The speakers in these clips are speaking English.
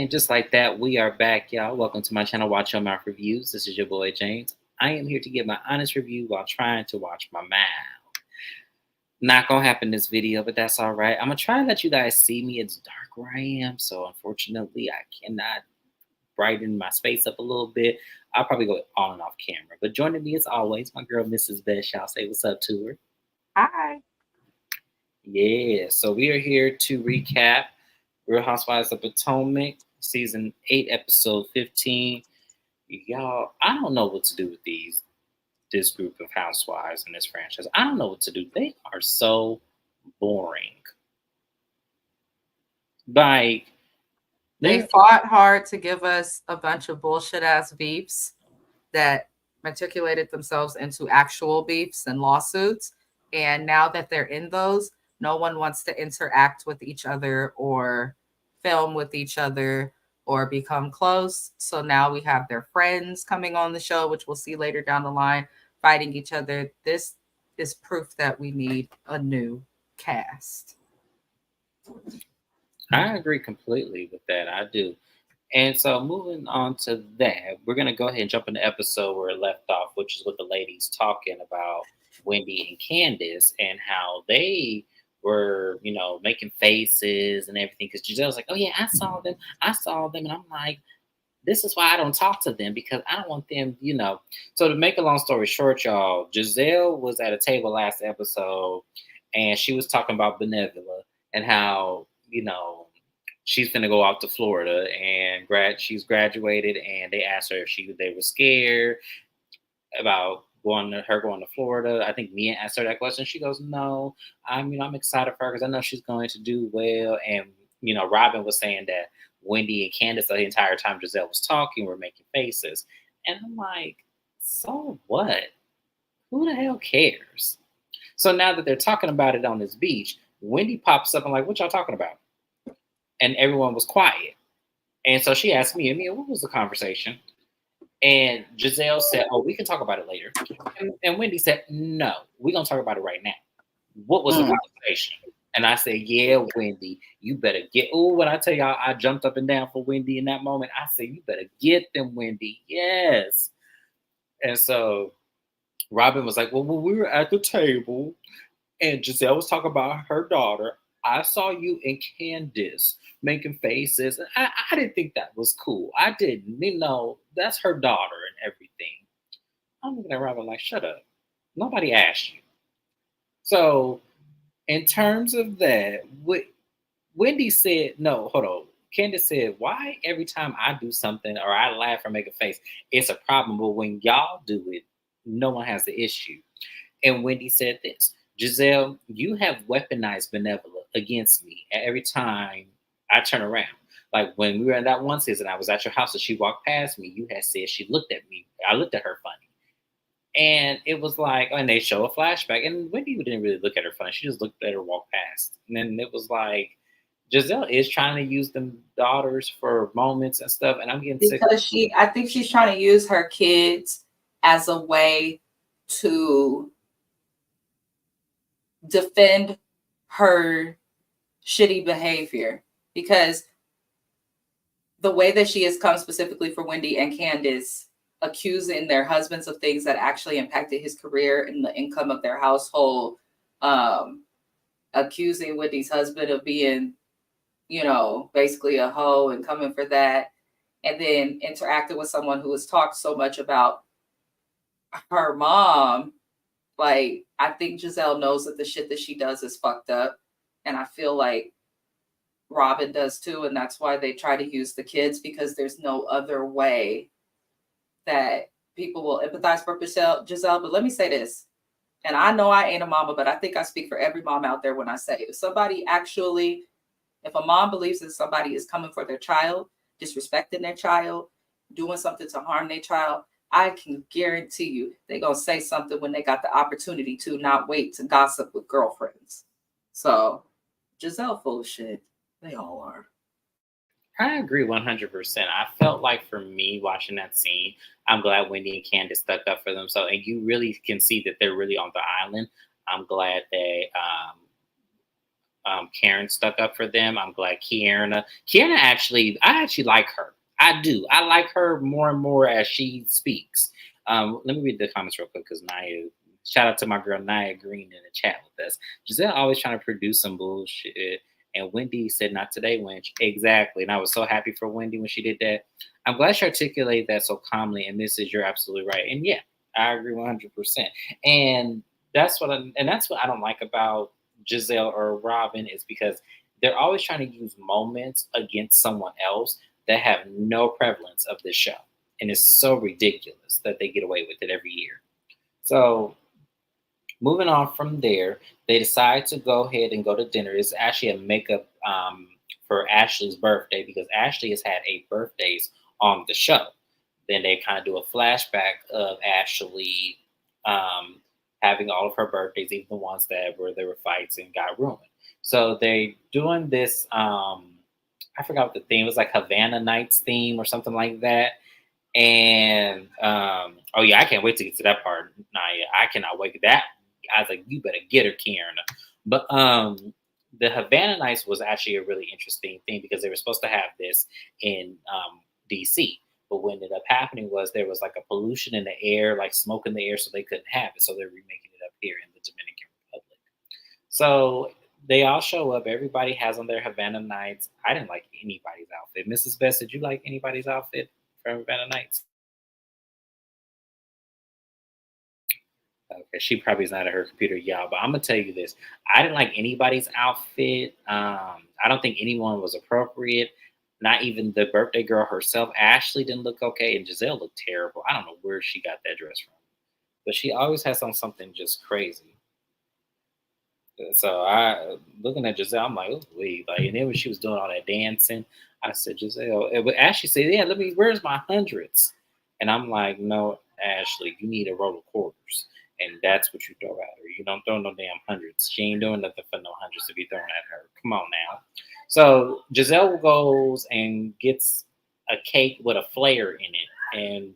And just like that, we are back, y'all. Welcome to my channel, Watch Your Mouth Reviews. This is your boy, James. I am here to give my honest review while trying to watch my mouth. Not gonna happen in this video, but that's all right. I'm gonna try to let you guys see me. It's dark where I am, so unfortunately, I cannot brighten my space up a little bit. I'll probably go on and off camera. But joining me as always, my girl, Mrs. Beth. Y'all say what's up to her. Hi. Yeah, so we are here to recap Real Housewives of Potomac, season 8, episode 15. Y'all, I don't know what to do with this group of housewives in this franchise. I don't know what to do. They are so boring. Like They they're fought hard to give us a bunch of bullshit ass beefs that matriculated themselves into actual beefs and lawsuits. And now that they're in those, no one wants to interact with each other or film with each other or become close. So now we have their friends coming on the show, which we'll see later down the line, fighting each other. This is proof that we need a new cast. I agree completely with that. I do. And so moving on to that, we're gonna go ahead and jump in the episode where it left off, which is with the ladies talking about Wendy and Candace and how they were, making faces and everything. Because Giselle's like, "Oh yeah, I saw them," and I'm like, "This is why I don't talk to them because I don't want them." So to make a long story short, y'all, Giselle was at a table last episode, and she was talking about Benevola and how she's gonna go out to Florida and she's graduated, and they asked her if they were scared about going to Florida. I think Mia asked her that question. She goes, "No, I'm excited for her because I know she's going to do well." And Robin was saying that Wendy and Candace the entire time Giselle was talking were making faces, and I'm like, so what? Who the hell cares? So now that they're talking about it on this beach, Wendy pops up and like, "What y'all talking about?" And everyone was quiet. And so she asked me, "Mia, what was the conversation?" And Giselle said, "Oh, we can talk about it later." And Wendy said, "No, we're going to talk about it right now. What was the conversation?" And I said, "Yeah, Wendy, you better get." Oh, when I tell y'all, I jumped up and down for Wendy in that moment. I said, "You better get them, Wendy." Yes. And so Robin was like, "Well, when we were at the table and Giselle was talking about her daughter, I saw you and Candace making faces. And I didn't think that was cool. I didn't. That's her daughter and everything." I'm looking at Robin like, "Shut up. Nobody asked you." So, in terms of that, Wendy said, no, hold on. Candace said, "Why every time I do something or I laugh or make a face, it's a problem. But when y'all do it, no one has the issue." And Wendy said this: "Giselle, you have weaponized Benevola against me every time I turn around. Like when we were in that one season, I was at your house and she walked past me. You had said she looked at me. I looked at her funny." And it was like, and they show a flashback, and Wendy didn't really look at her funny. She just looked at her walk past. And then it was like, Giselle is trying to use them daughters for moments and stuff, and I'm getting sick. Because I think she's trying to use her kids as a way to defend her shitty behavior, because the way that she has come specifically for Wendy and Candace, accusing their husbands of things that actually impacted his career and the income of their household, accusing Wendy's husband of being, basically a hoe and coming for that, and then interacting with someone who has talked so much about her mom. Like, I think Giselle knows that the shit that she does is fucked up. And I feel like Robin does too. And that's why they try to use the kids, because there's no other way that people will empathize for Giselle. But let me say this. And I know I ain't a mama, but I think I speak for every mom out there when I say, if a mom believes that somebody is coming for their child, disrespecting their child, doing something to harm their child, I can guarantee you they're going to say something when they got the opportunity to, not wait to gossip with girlfriends. So Giselle full of shit. They all are. I agree 100%. I felt like for me watching that scene, I'm glad Wendy and Candace stuck up for themselves, and you really can see that they're really on the island. I'm glad they Karen stuck up for them. I'm glad Kierna I actually like her. I do. I like her more and more as she speaks. Let me read the comments real quick because Naya, shout out to my girl Naya Green in the chat with us. Giselle always trying to produce some bullshit. And Wendy said, not today, Winch. Exactly. And I was so happy for Wendy when she did that. I'm glad she articulated that so calmly. And this is, you're absolutely right. And yeah, I agree 100%. And that's what I don't like about Giselle or Robin is because they're always trying to use moments against someone else that have no prevalence of this show. And it's so ridiculous that they get away with it every year. So moving on from there, they decide to go ahead and go to dinner. It's actually a makeup for Ashley's birthday because Ashley has had 8 birthdays on the show. Then they kind of do a flashback of Ashley um, having all of her birthdays, even the ones that where there were fights and got ruined. So they doing this. I forgot what the theme was, like Havana Nights theme or something like that. And oh yeah, I can't wait to get to that part. Naya, I cannot wait. That I was like, you better get her, Karen. But the Havana Nights was actually a really interesting thing because they were supposed to have this in DC. But what ended up happening was there was like a pollution in the air, like smoke in the air, so they couldn't have it. So they're remaking it up here in the Dominican Republic. So they all show up. Everybody has on their Havana Nights. I didn't like anybody's outfit. Mrs. Best, did you like anybody's outfit from Havana Nights? Okay, she probably is not at her computer, y'all. But I'm gonna tell you this: I didn't like anybody's outfit. I don't think anyone was appropriate. Not even the birthday girl herself. Ashley didn't look okay, and Giselle looked terrible. I don't know where she got that dress from, but she always has on something just crazy. So I looking at Giselle, I'm like, oh wait, like, and then when she was doing all that dancing, I said, Giselle, but Ashley said, yeah, let me, where's my hundreds? And I'm like, no, Ashley, you need a roll of quarters. And that's what you throw at her. You don't throw no damn hundreds. She ain't doing nothing for no hundreds to be thrown at her. Come on now. So Giselle goes and gets a cake with a flare in it and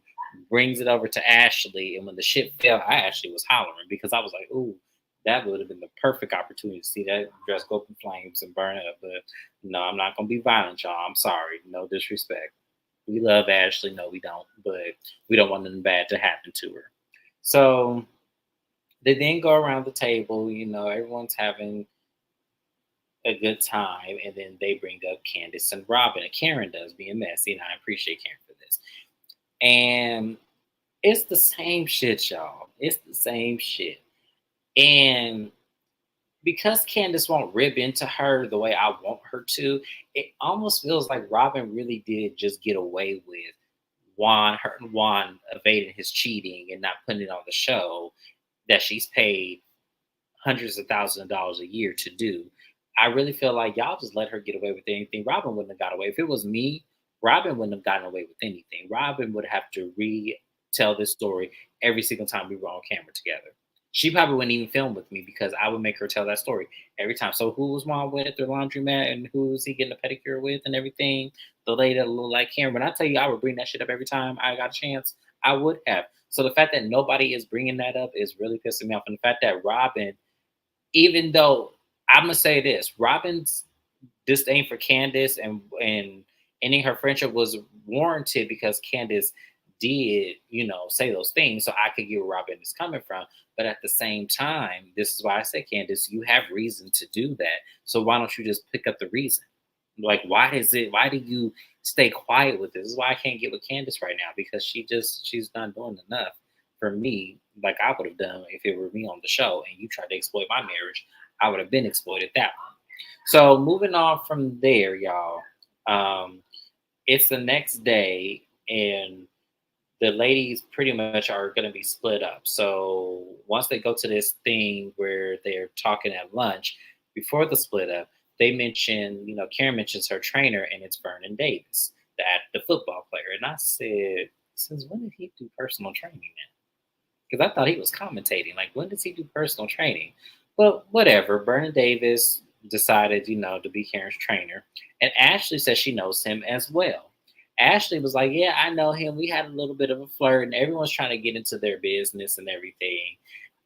brings it over to Ashley. And when the shit fell, I actually was hollering because I was like, ooh, that would have been the perfect opportunity to see that dress go up in flames and burn up. But no, I'm not gonna be violent, y'all. I'm sorry. No disrespect. We love Ashley. No, we don't. But we don't want nothing bad to happen to her. So they then go around the table. Everyone's having a good time, and then they bring up Candace and Robin, and Karen does being messy, and I appreciate Karen for this. And it's the same shit, y'all. It's the same shit. And because Candace won't rib into her the way I want her to, it almost feels like Robin really did just get away with Juan evading his cheating and not putting it on the show that she's paid hundreds of thousands of dollars a year to do. I really feel like y'all just let her get away with anything. Robin wouldn't have got away. If it was me, Robin wouldn't have gotten away with anything. Robin would have to retell this story every single time we were on camera together. She probably wouldn't even film with me because I would make her tell that story every time. So who was mom with at their laundromat and who was he getting a pedicure with and everything? The lady that looked like Karen. When I tell you I would bring that shit up every time I got a chance, I would have. So the fact that nobody is bringing that up is really pissing me off. And the fact that Robin, even though I'm gonna say this, Robin's disdain for Candace and ending her friendship was warranted because Candace did, say those things. So I could get where Robin is coming from. But at the same time, this is why I say, Candace, you have reason to do that. So why don't you just pick up the reason? Like, why do you stay quiet with this? This is why I can't get with Candace right now because she's not doing enough for me, like I would have done if it were me on the show and you tried to exploit my marriage. I would have been exploited that one. So moving on from there, y'all. Um, it's the next day, and the ladies pretty much are going to be split up. So once they go to this thing where they're talking at lunch, before the split up, they mention, Karen mentions her trainer, and it's Vernon Davis, the football player. And I said, since when did he do personal training now? Because I thought he was commentating. Like, when does he do personal training? But whatever. Vernon Davis decided, to be Karen's trainer. And Ashley says she knows him as well. Ashley was like, yeah, I know him. We had a little bit of a flirt, and everyone's trying to get into their business and everything.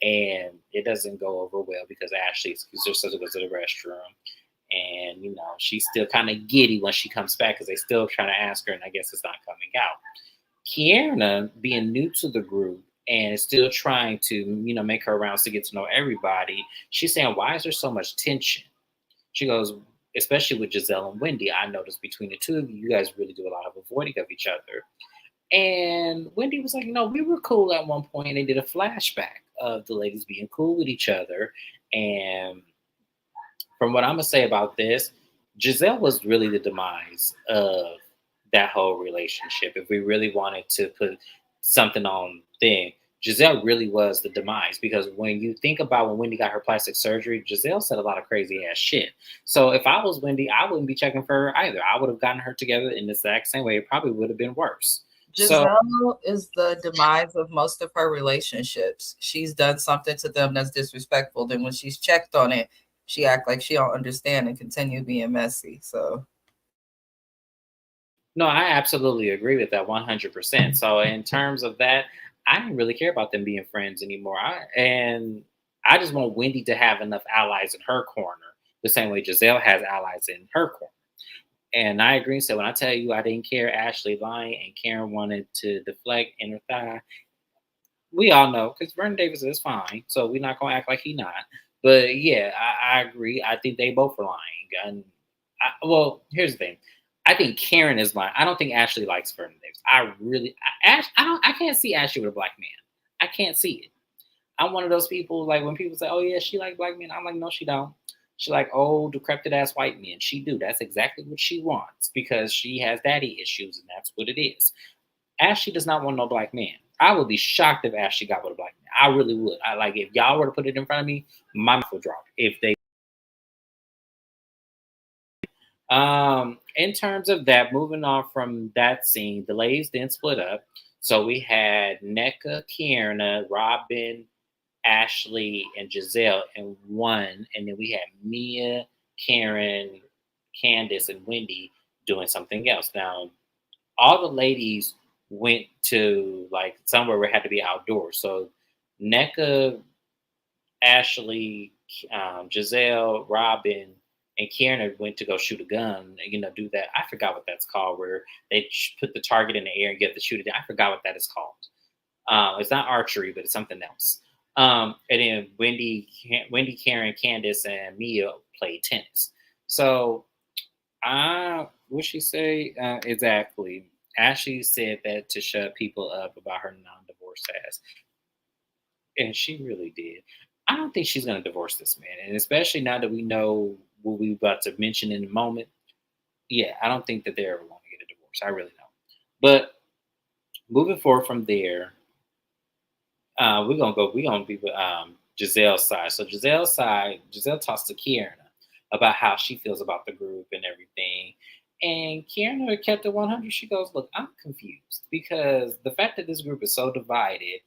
and it doesn't go over well because Ashley excused herself to go to the restroom. And she's still kind of giddy when she comes back because they still trying to ask her, and I guess it's not coming out. Kierna, being new to the group and is still trying to, make her rounds to get to know everybody, she's saying, why is there so much tension? She goes, especially with Giselle and Wendy, I noticed between the two of you, you guys really do a lot of avoiding of each other. And Wendy was like, we were cool at one point. And they did a flashback of the ladies being cool with each other. And from what I'm gonna say about this, Giselle was really the demise of that whole relationship. If we really wanted to put something on thing, Giselle really was the demise because when you think about when Wendy got her plastic surgery, Giselle said a lot of crazy ass shit. So if I was Wendy, I wouldn't be checking for her either. I would have gotten her together in the exact same way. It probably would have been worse. So Giselle is the demise of most of her relationships. She's done something to them that's disrespectful. Then when she's checked on it, she act like she don't understand and continue being messy. So no, I absolutely agree with that 100%. So in terms of that, I didn't really care about them being friends anymore. I just want Wendy to have enough allies in her corner, the same way Giselle has allies in her corner. And I agree. So when I tell you I didn't care, Ashley lying and Karen wanted to deflect in her thigh, we all know because Vernon Davis is fine, so we're not gonna act like he not. But yeah, I agree. I think they both are lying. And well, here's the thing. I think Karen is lying. I don't think Ashley likes Vernon Davis. I can't see Ashley with a black man. I can't see it. I'm one of those people like when people say, "Oh yeah, she like black men." I'm like, no, she don't. She like old decrepit ass white men. She do. That's exactly what she wants because she has daddy issues, and that's what it is. Ashley does not want no black man. I would be shocked if Ashley got with a black man. I really would. I like if y'all were to put it in front of me, my mouth would drop. If they in terms of that, moving on from that scene, the ladies then split up. So we had NECA, Kierna, Robin, Ashley, and Giselle in one, and then we had Mia, Karen, Candace, and Wendy doing something else. Now, all the ladies went to like somewhere where it had to be outdoors. So NECA, Ashley, Giselle, Robin, and Karen went to go shoot a gun. Do that. I forgot what that's called, where they put the target in the air and get to shoot it. I forgot what that is called. It's not archery, but it's something else. And then Wendy, Karen, Candace, and Mia played tennis. So what she say exactly? Ashley said that to shut people up about her non-divorce ass, and she really did. I don't think she's going to divorce this man, and especially now that we know what we about to mention in a moment. Yeah, I don't think that they're ever going to get a divorce. I really don't. But moving forward from there, we're gonna be with Giselle's side. So Giselle talks to Kierna about how she feels about the group and everything. And Kierna kept it 100. She goes, "Look, I'm confused because the fact that this group is so divided,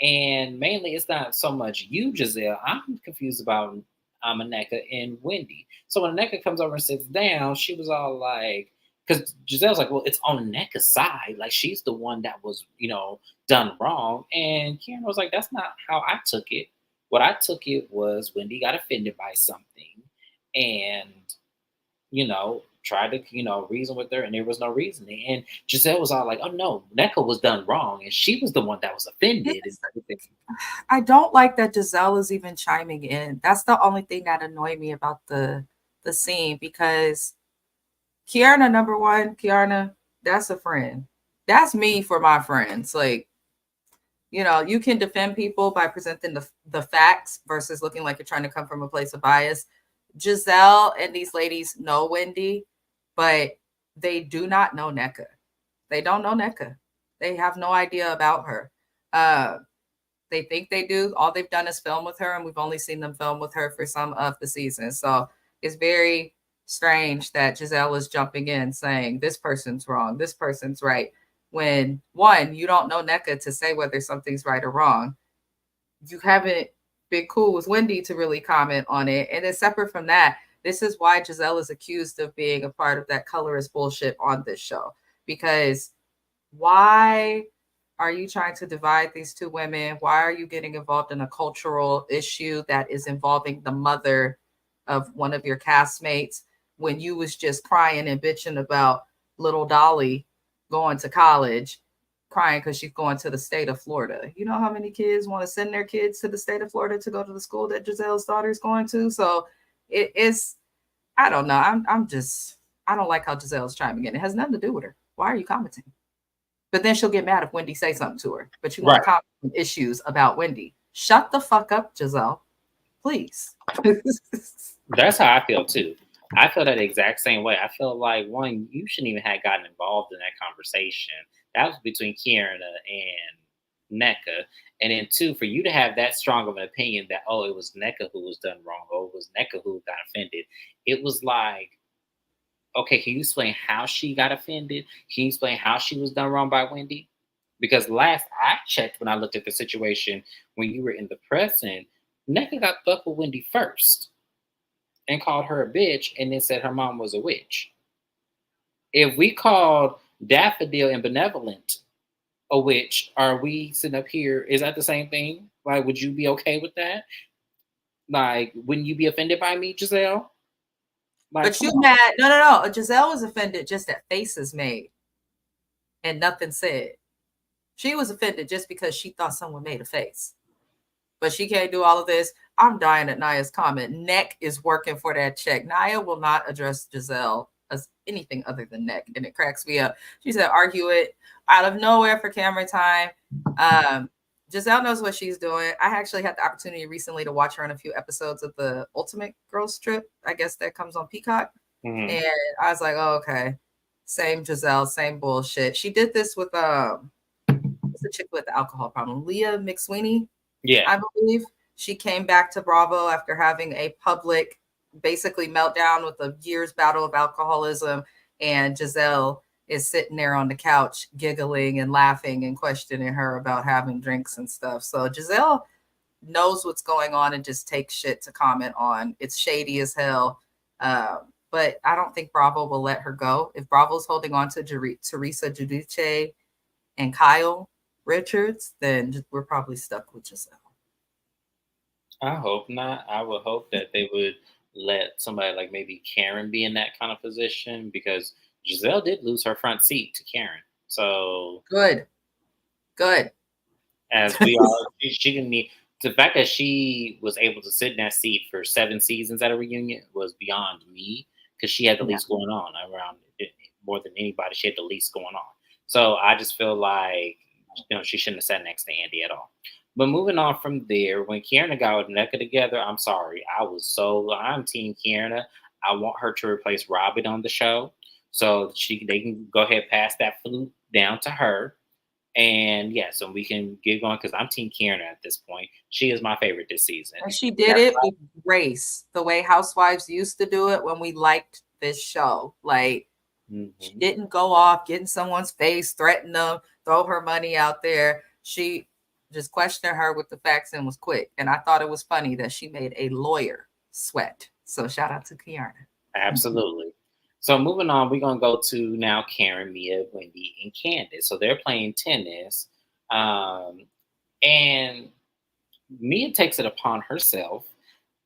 and mainly it's not so much you, Giselle. I'm confused about Aneka and Wendy. So when Aneka comes over and sits down, she was all like, because Giselle's like, well, it's on Aneka's side. Like she's the one that was, done wrong. And Karen was like, that's not how I took it. What I took it was Wendy got offended by something and, tried to, reason with her and there was no reasoning. And Giselle was all like, oh no, Neka was done wrong. And she was the one that was offended and everything. I don't like that Giselle is even chiming in. That's the only thing that annoyed me about the scene because Kiana, number one, Kiana, that's a friend. That's me for my friends. Like, you can defend people by presenting the facts versus looking like you're trying to come from a place of bias. Giselle and these ladies know Wendy, but they do not know NECA. They don't know NECA. They have no idea about her. Uh, they think they do. All they've done is film with her, and we've only seen them film with her for some of the seasons. So it's very strange that Giselle is jumping in saying this person's wrong, this person's right. When one, you don't know NECA to say whether something's right or wrong. You haven't been cool with Wendy to really comment on it. And then separate from that, this is why Giselle is accused of being a part of that colorist bullshit on this show. Because why Are you trying to divide these two women? Why are you getting involved in a cultural issue that is involving the mother of one of your castmates when you was just crying and bitching about little Dolly going to college, crying because she's going to the state of Florida? You know how many kids want to send their kids to the state of Florida to go to the school that Giselle's daughter is going to? So it's, I don't know. I'm just, I don't like how Giselle's chiming in. It has nothing to do with her. Why are you commenting? But then she'll get mad if Wendy say something to her. But you want Right. to comment on issues about Wendy. Shut the fuck up, Giselle. Please. That's how I feel too. I feel that exact same way. I feel like one, you shouldn't even have gotten involved in that conversation. That was between Kieran and NECA. And then two, for you to have that strong of an opinion that, oh, it was NECA who was done wrong, or it was NECA who got offended. It was like, okay, can you explain how she got offended? Can you explain how she was done wrong by Wendy? Because last I checked, when I looked at the situation when you were in the present, NECA got fucked with Wendy first and called her a bitch and then said her mom was a witch. If we called Daffodil and Benevolent a witch, are we sitting up here? Is that the same thing? Like, would you be okay with that? Like, wouldn't you be offended by me, Giselle? Like, But you mad? No, no, no. Giselle was offended just that faces made and nothing said. She was offended just because she thought someone made a face. But she can't do all of this. I'm dying at Naya's comment. Neck is working for that check. Naya will not address Giselle as anything other than neck, and it cracks me up. She said, argue it out of nowhere for camera time. Giselle knows what she's doing. I actually had the opportunity recently to watch her on a few episodes of the Ultimate Girls Trip. I guess that comes on Peacock. mm-hmm. And I was like, oh, okay. Same Giselle, same bullshit. She did this with what's the chick with the alcohol problem? Leah McSweeney. Yeah. I believe she came back to Bravo after having a public, basically meltdown with a year's battle of alcoholism. And Giselle is sitting there on the couch, giggling and laughing and questioning her about having drinks and stuff. So Giselle knows what's going on and just takes shit to comment on. It's shady as hell. But I don't think Bravo will let her go. If Bravo's holding on to Teresa Giudice and Kyle Richards, then we're probably stuck with Giselle. I hope not. I would hope that they would let somebody like maybe Karen be in that kind of position, because Giselle did lose her front seat to Karen. So Good. as we all, she didn't need, the fact that she was able to sit in that seat for 7 seasons at a reunion was beyond me, because she had the least going on around it, more than anybody. She had the least going on. So I just feel like, she shouldn't have sat next to Andy at all. But moving on from there, when Kierna got with NECA together, I'm sorry. I'm Team Kierna. I want her to replace Robin on the show. So they can go ahead and pass that flute down to her. And yeah, so we can get going, because I'm Team Kierna at this point. She is my favorite this season. And she did it with grace, the way Housewives used to do it when we liked this show. Like, she didn't go off, get in someone's face, threaten them, throw her money out there. She just questioned her with the facts and was quick. And I thought it was funny that she made a lawyer sweat. So shout out to Kierna. Absolutely. So moving on, we're going to go to now Karen, Mia, Wendy, and Candace. So they're playing tennis. And Mia takes it upon herself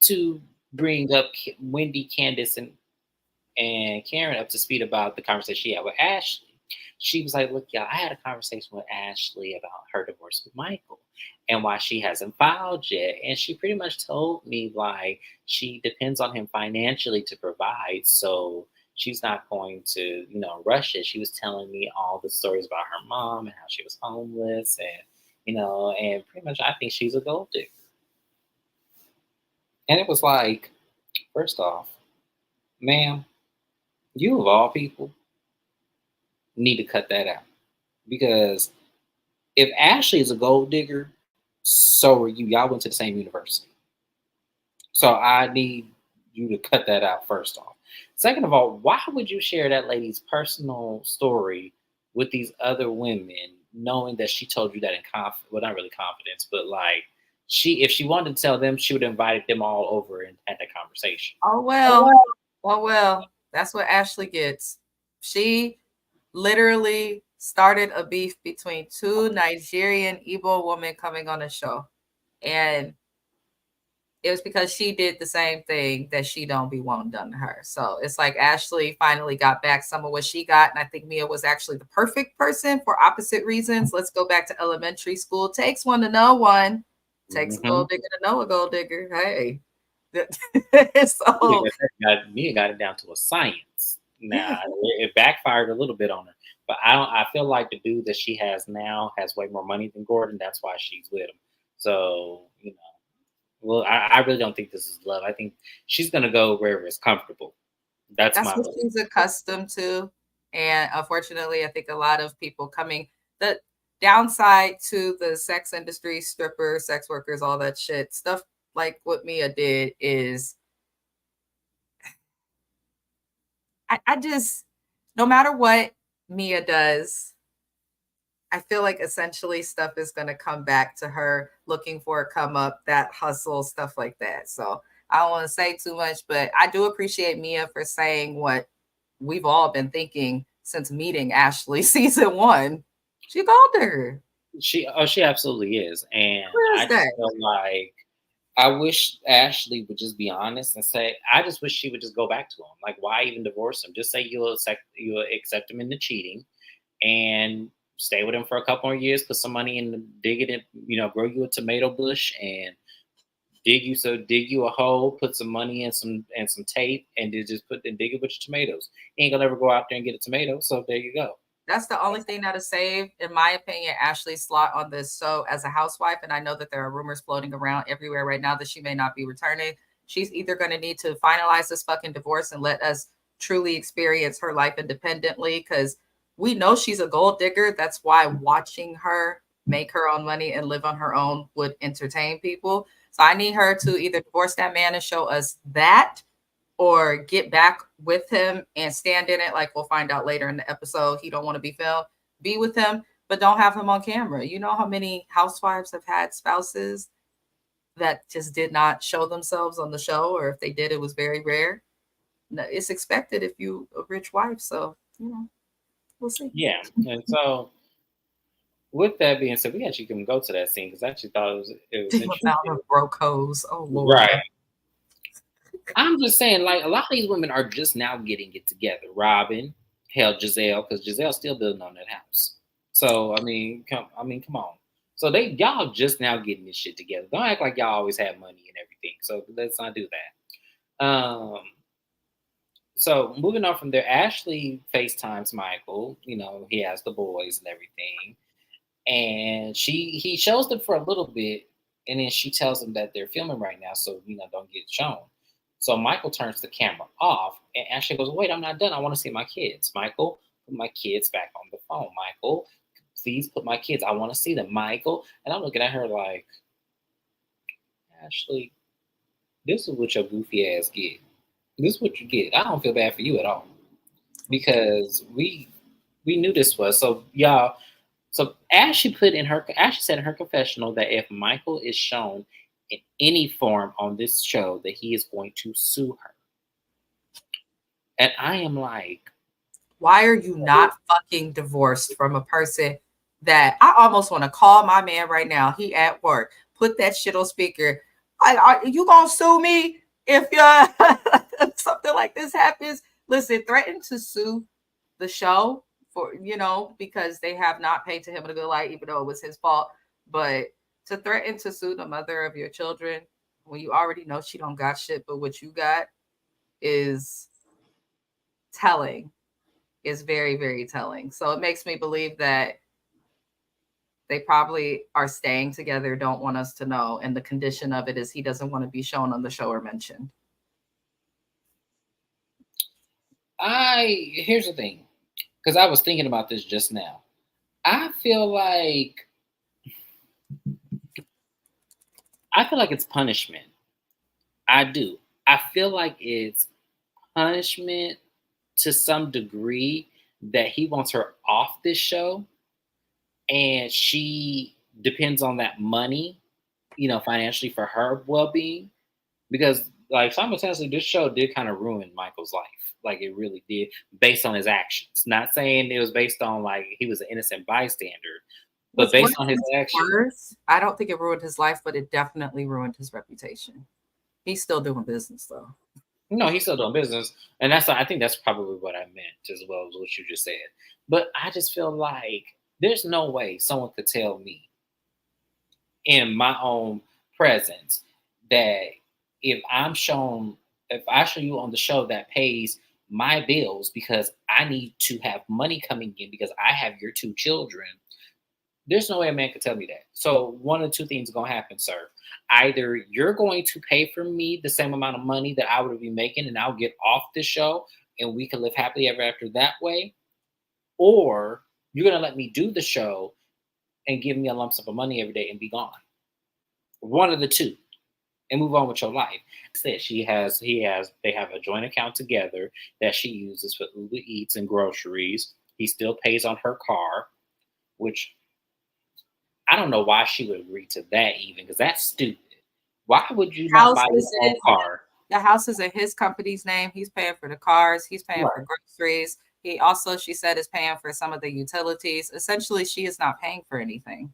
to bring up Wendy, Candace, and Karen up to speed about the conversation she had with Ashley. She was like, look, y'all, I had a conversation with Ashley about her divorce with Michael and why she hasn't filed yet. And she pretty much told me, like, she depends on him financially to provide. So she's not going to, rush it. She was telling me all the stories about her mom and how she was homeless, and, and pretty much I think she's a gold digger. And it was like, first off, ma'am, you of all people need to cut that out, because if Ashley is a gold digger, so are you. Y'all went to the same university. So I need you to cut that out first off. Second of all, why would you share that lady's personal story with these other women, knowing that she told you that in confidence? Well, not really confidence, but like, if she wanted to tell them, she would have invited them all over and had that conversation. Oh, well, that's what Ashley gets. She literally started a beef between two Nigerian Igbo women coming on the show. And it was because she did the same thing that she don't be wanting done to her. So it's like Ashley finally got back some of what she got. And I think Mia was actually the perfect person for opposite reasons. Let's go back to elementary school. Takes one to know one. Takes a gold digger to know a gold digger. Hey. So Mia got it down to a science. yeah, Now it backfired a little bit on her, but I feel like the dude that she has now has way more money than Gordon. That's why she's with him. So well, I really don't think this is love. I think she's gonna go wherever it's comfortable. That's that's my what belief. she's accustomed to. And unfortunately, I think a lot of people coming the downside to the sex industry, strippers, sex workers, all that shit stuff like what Mia did is I just no matter what Mia does, I feel like essentially stuff is going to come back to her looking for a come up, that hustle, stuff like that. So I don't want to say too much, but I do appreciate Mia for saying what we've all been thinking since meeting Ashley season one. She called her. She absolutely is, and Where I is that? just feel like I wish Ashley would just be honest and say, I just wish she would just go back to him. Like, why even divorce him? Just say you'll accept him into cheating and stay with him for a couple more years, put some money in, dig it in, grow you a tomato bush and dig you a hole, put some money in some tape, and then just put and dig it with your tomatoes. You ain't gonna ever go out there and get a tomato, so there you go. That's the only thing that'll save, in my opinion, Ashley's slot on this show as a housewife. And I know that there are rumors floating around everywhere right now that she may not be returning. She's either going to need to finalize this fucking divorce and let us truly experience her life independently, because we know she's a gold digger. That's why watching her make her own money and live on her own would entertain people. So I need her to either divorce that man and show us that, or get back with him and stand in it. Like we'll find out later in the episode, he don't want to be filmed. Be with him, but don't have him on camera. You know how many housewives have had spouses that just did not show themselves on the show, or if they did, it was very rare. No, it's expected if you a rich wife. So we'll see. Yeah, and so with that being said, we actually can go to that scene because I actually thought it was The amount interesting. of broke hoes. Oh Lord. Right. I'm just saying, like a lot of these women are just now getting it together. Robin, hell, Giselle, because Giselle's still building on that house. So come on. So y'all just now getting this shit together. Don't act like y'all always have money and everything. So let's not do that. So moving on from there, Ashley FaceTimes Michael. He has the boys and everything, and he shows them for a little bit, and then she tells them that they're filming right now, so don't get shown. So Michael turns the camera off, and Ashley goes, "Wait, I'm not done. I want to see my kids." Michael, put my kids back on the phone. Michael, please put my kids. I want to see them, Michael. And I'm looking at her like, Ashley, this is what your goofy ass get. This is what you get. I don't feel bad for you at all because we knew this was so y'all. So Ashley said in her confessional that if Michael is shown in any form on this show, that he is going to sue her. And I am like, Why are you not fucking divorced from a person that I almost want to call my man right now? He at work. Put that shit on speaker. Are you gonna sue me if something like this happens? Listen, threaten to sue the show for because they have not painted him in a good light, even though it was his fault. But to threaten to sue the mother of your children when you already know she don't got shit, but what you got is telling. Is very, very telling. So it makes me believe that they probably are staying together, don't want us to know. And the condition of it is he doesn't want to be shown on the show or mentioned. here's the thing, because I was thinking about this just now. I feel like it's punishment. I do. I feel like it's punishment to some degree that he wants her off this show, and she depends on that money, financially for her well-being, because like simultaneously, this show did kind of ruin Michael's life. Like it really did, based on his actions. Not saying it was based on like he was an innocent bystander, but With what based on his it's actions. worth, I don't think it ruined his life, but it definitely ruined his reputation. He's still doing business though. No, he's still doing business, and I think that's probably what I meant as well as what you just said. But I just feel like there's no way someone could tell me in my own presence that if I'm shown, if I show you on the show that pays my bills because I need to have money coming in because I have your two children, there's no way a man could tell me that. So one of two things are gonna happen, sir. Either you're going to pay for me the same amount of money that I would be making, and I'll get off the show, and we can live happily ever after that way, or you're gonna let me do the show and give me a lump sum of money every day and be gone. One of the two, and move on with your life. Instead, they have a joint account together that she uses for Uber Eats and groceries. He still pays on her car, which I don't know why she would agree to that even because that's stupid. Why would you not House buy is your own in car? the house is in his company's name. He's paying for the cars. He's paying for Right. groceries. He also, she said, is paying for some of the utilities. Essentially, she is not paying for anything.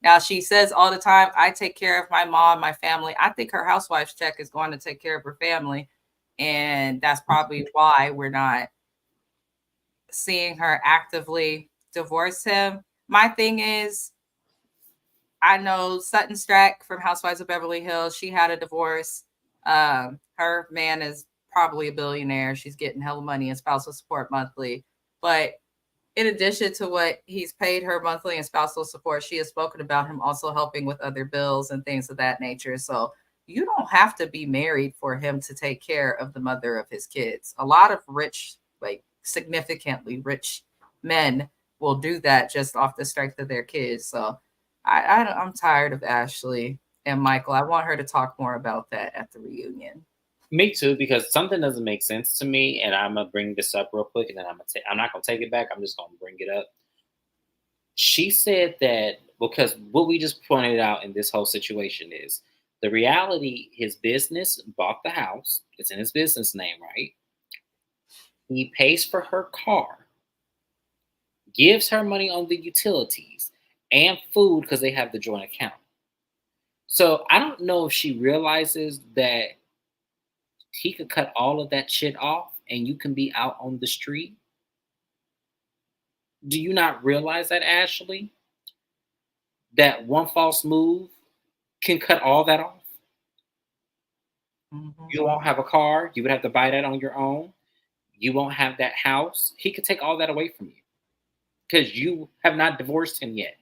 Now she says all the time, I take care of my mom, my family. I think her housewife's check is going to take care of her family. And that's probably why we're not seeing her actively divorce him. My thing is, I know Sutton Strack from Housewives of Beverly Hills. She had a divorce. Her man is probably a billionaire. She's getting hella money in spousal support monthly. But in addition to what he's paid her monthly in spousal support, she has spoken about him also helping with other bills and things of that nature. So you don't have to be married for him to take care of the mother of his kids. A lot of rich, like significantly rich men will do that just off the strength of their kids. So I'm tired of Ashley and Michael. I want her to talk more about that at the reunion. Me too, because something doesn't make sense to me, and I'm gonna bring this up real quick, and then I'm not gonna take it back. I'm just gonna bring it up. She said that because what we just pointed out in this whole situation is the reality. His business bought the house. It's in his business name, right? He pays for her car, gives her money on the utilities and food because they have the joint account. So I don't know if she realizes that he could cut all of that shit off and you can be out on the street. Do you not realize that, Ashley? That one false move can cut all that off. Mm-hmm. You won't have a car. You would have to buy that on your own. You won't have that house. He could take all that away from you because you have not divorced him yet.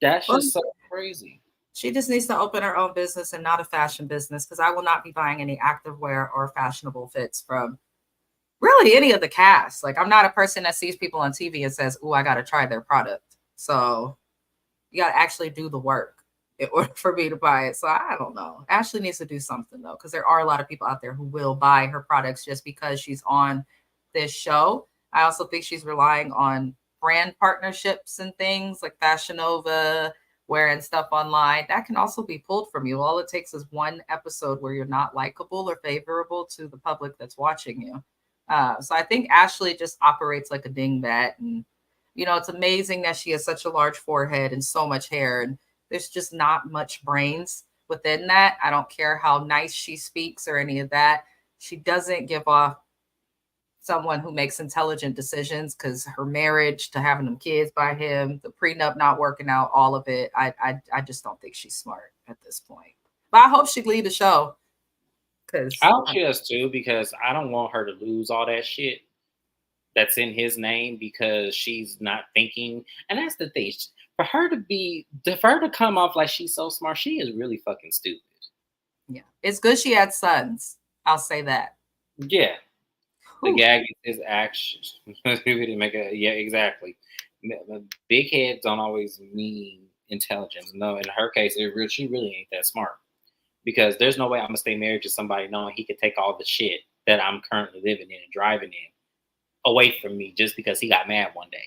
That's Well, just so crazy. she just needs to open her own business and not a fashion business because I will not be buying any activewear or fashionable fits from really any of the cast. Like, I'm not a person that sees people on TV and says, "Oh, I got to try their product." So you got to actually do the work in order for me to buy it. So I don't know. Ashley needs to do something though, because there are a lot of people out there who will buy her products just because she's on this show. I also think she's relying on brand partnerships and things like Fashion Nova, wearing stuff online. That can also be pulled from you. All it takes is one episode where you're not likable or favorable to the public that's watching you. So I think Ashley just operates like a dingbat, and it's amazing that she has such a large forehead and so much hair, and there's just not much brains within that. I don't care how nice she speaks or any of that. She doesn't give off someone who makes intelligent decisions because her marriage to having them kids by him, the prenup not working out, all of it. I just don't think she's smart at this point. But I hope she leave the show I because hope she does too because I don't want her to lose all that shit that's in his name because she's not thinking. And that's the thing. For her to come off like she's so smart, she is really fucking stupid. yeah, it's good she had sons. I'll say that. Yeah. The Whew. gag is action. Yeah, exactly. Big heads don't always mean intelligence. No, in her case, she really ain't that smart. Because there's no way I'm gonna stay married to somebody knowing he could take all the shit that I'm currently living in and driving in away from me just because he got mad one day.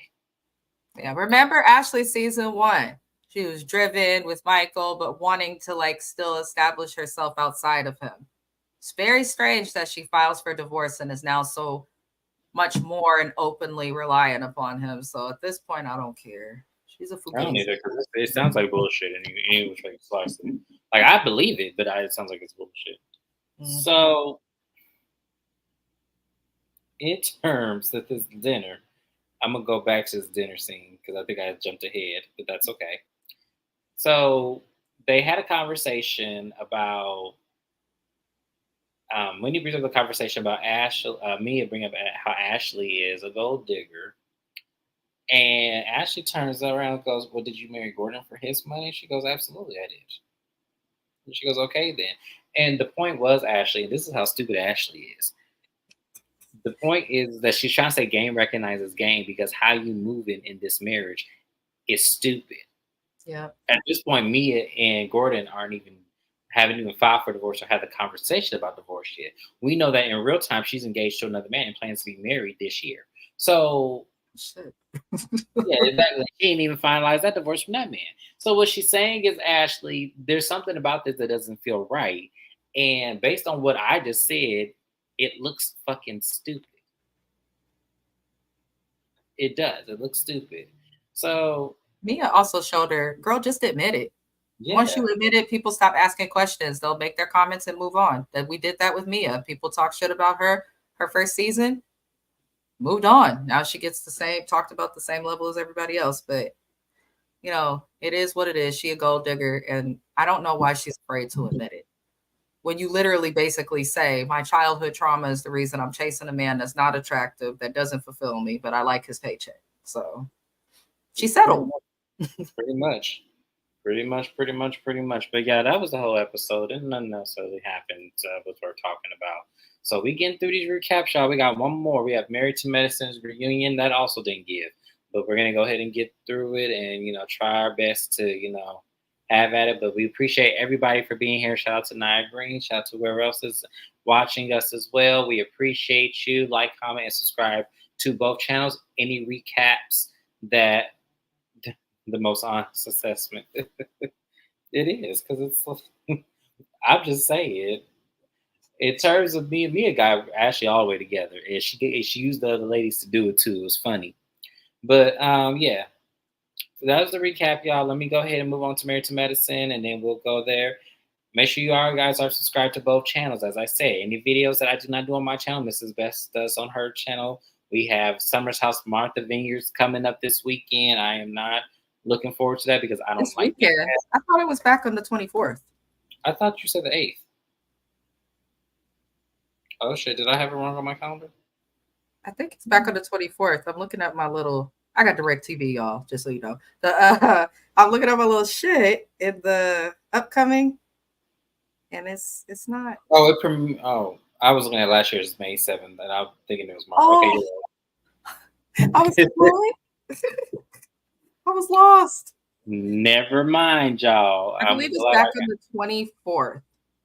Yeah, remember Ashley season 1? She was driven with Michael, but wanting to like still establish herself outside of him. It's very strange that she files for divorce and is now so much more and openly reliant upon him. So at this point, I don't care. She's a I don't fugazi. either because it sounds like bullshit, and you which way you slice it. Like I believe it, but it sounds like it's bullshit. Mm. So, in terms of this dinner, I'm gonna go back to this dinner scene because I think I jumped ahead, but that's okay. So they had a conversation about Wendy brings up the conversation about Mia bring up how Ashley is a gold digger, and Ashley turns around and goes, "Well, did you marry Gordon for his money?" She goes, "Absolutely, I did." And she goes, "Okay, then." And the point was, Ashley, and this is how stupid Ashley is. The point is that she's trying to say game recognizes game because how you move in this marriage is stupid. Yeah. At this point, Mia and Gordon haven't even filed for divorce or had the conversation about divorce yet. We know that in real time she's engaged to another man and plans to be married this year. So Shit. yeah, exactly. She ain't even finalized that divorce from that man. So what she's saying is, Ashley, there's something about this that doesn't feel right. And based on what I just said, it looks fucking stupid. It does. It looks stupid. So Mia also showed her, girl, just admit it. Once yeah, you admit it, people stop asking questions. They'll make their comments and move on. That we did that with Mia. People talk shit about her first season, moved on. Now she gets the same talked about the same level as everybody else. But you know, it is what it is. She a gold digger, and I don't know why she's afraid to admit it. When you literally basically say, my childhood trauma is the reason I'm chasing a man that's not attractive, that doesn't fulfill me, but I like his paycheck. So she pretty settled. much. Pretty much. Pretty much. But yeah, that was the whole episode, and nothing else really happened with what we're talking about. So we getting through these recaps, y'all. We got one more. We have Married to Medicine's reunion that also didn't give, but we're gonna go ahead and get through it, and try our best to have at it. But we appreciate everybody for being here. Shout out to Nia Green. Shout out to whoever else is watching us as well. We appreciate you. Like, comment, and subscribe to both channels. Any recaps that the most honest assessment. It is because it's. I'm just saying. In terms of me and Mia guy, actually all the way together, and she used the other ladies to do it too. It was funny, but yeah, so that was the recap, y'all. Let me go ahead and move on to Married to Medicine, and then we'll go there. Make sure you guys are subscribed to both channels. As I say, any videos that I do not do on my channel, Mrs. Best does on her channel. We have Summer's House Martha Vineyards coming up this weekend. I am not looking forward to that because I don't This like weekend. I thought it was back on the 24th. I thought you said the 8th. Oh shit, did I have it wrong on my calendar? I think it's back on the 24th. I'm looking at my little I got DirecTV, y'all, just so you know. I'm looking at my little shit in the upcoming, and it's not. Oh, I was looking at last year's May 7th, and I'm thinking it was March. Okay, Oh, I was what? I was lost. never mind, y'all. I I'm believe it's glad back on the 24th.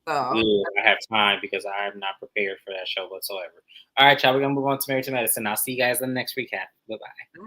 So I have time because I'm not prepared for that show whatsoever. All right, y'all, we're gonna move on to Married to Medicine. I'll see you guys in the next recap. Bye bye. bye.